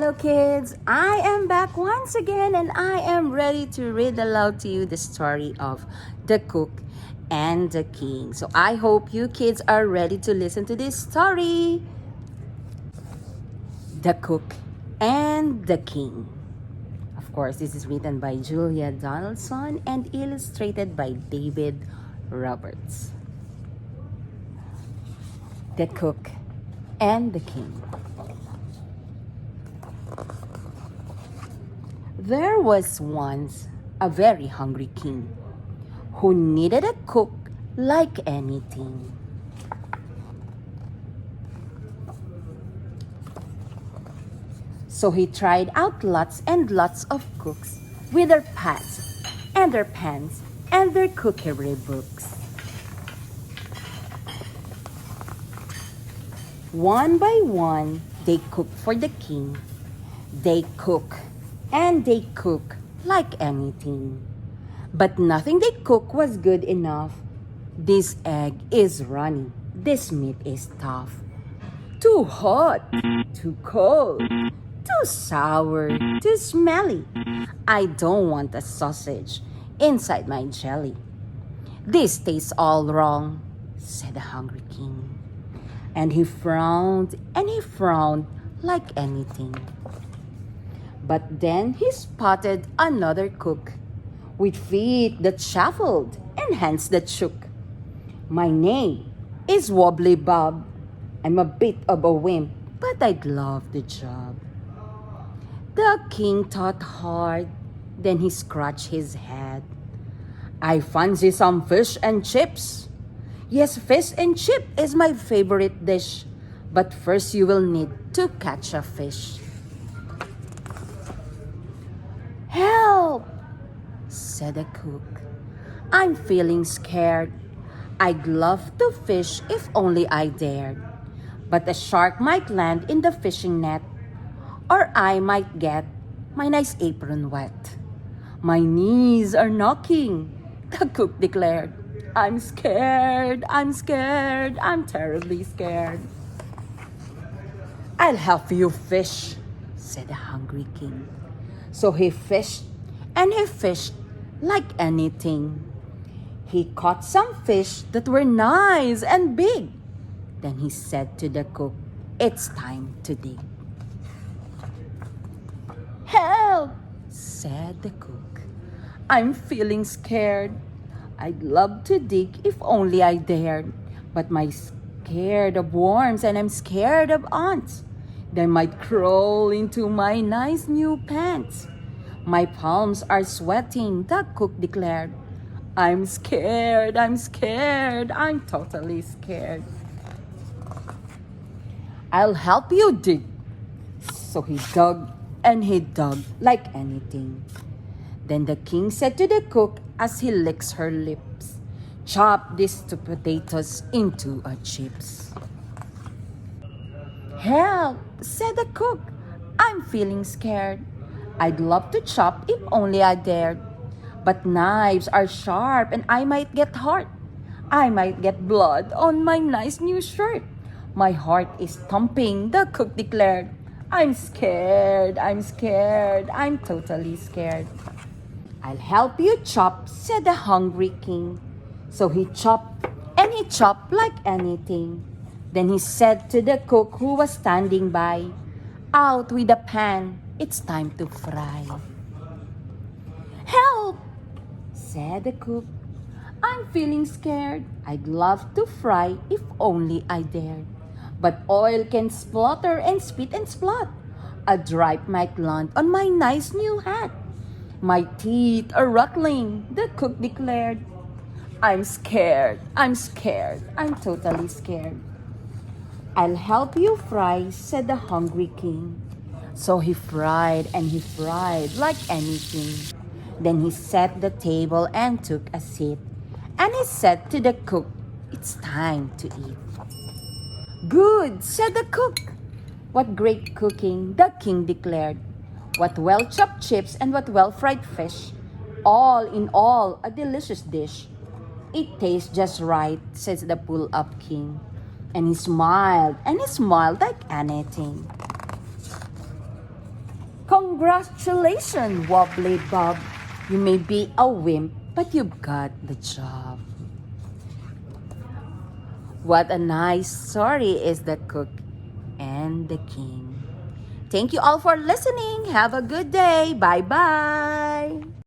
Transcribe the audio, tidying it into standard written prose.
Hello kids, I am back once again and I am ready to read aloud to you the story of the cook and the king. So I hope you kids are ready to listen to this story. The Cook and the King. Of course, this is written by Julia Donaldson and illustrated by David Roberts. The Cook and the King. There was once a very hungry king who needed a cook like anything. So he tried out lots and lots of cooks with their pots and their pans and their cookery books. One by one, they cooked for the king. They cook and they cook like anything. But nothing they cook was good enough. This egg is runny. This meat is tough. Too hot, too cold, too sour, too smelly. I don't want a sausage inside my jelly. This tastes all wrong, said the hungry king. And he frowned like anything. But then he spotted another cook with feet that shuffled and hands that shook. My name is Wobbly Bob. I'm a bit of a wimp, but I'd love the job. The king thought hard, then he scratched his head. I fancy some fish and chips. Yes, fish and chip is my favorite dish. But first you will need to catch a fish. Help, said the cook. I'm feeling scared. I'd love to fish if only I dared. But a shark might land in the fishing net, or I might get my nice apron wet. My knees are knocking, the cook declared. I'm scared, I'm terribly scared. I'll help you fish, said the hungry king. So he fished and he fished like anything. He caught some fish that were nice and big. Then he said to the cook, it's time to dig. Help, said the cook. I'm feeling scared. I'd love to dig if only I dared. But I'm scared of worms and I'm scared of ants. They might crawl into my nice new pants. My palms are sweating, the cook declared. I'm scared, I'm totally scared. I'll help you dig. So he dug and he dug like anything. Then the king said to the cook as he licks her lips, chop these two potatoes into a chips. Help, said the cook. I'm feeling scared. I'd love to chop if only I dared. But knives are sharp and I might get hurt. I might get blood on my nice new shirt. My heart is thumping, the cook declared. I'm scared, I'm totally scared. I'll help you chop, said the hungry king. So he chopped and he chopped like anything. Then he said to the cook who was standing by, out with the pan, it's time to fry. Help, said the cook. I'm feeling scared. I'd love to fry if only I dared. But oil can splutter and spit and splot. A drip might land on my nice new hat. My teeth are rattling, the cook declared. I'm scared, I'm totally scared. I'll help you fry, said the hungry king. So he fried and he fried like anything. Then he set the table and took a seat. And he said to the cook, it's time to eat. Good, said the cook. What great cooking, the king declared. What well-chopped chips and what well-fried fish. All in all, a delicious dish. It tastes just right, says the pull-up king. And he smiled like anything. Congratulations, Wobbly Bob. You may be a wimp, but you've got the job. What a nice story is the cook and the king. Thank you all for listening. Have a good day. Bye-bye.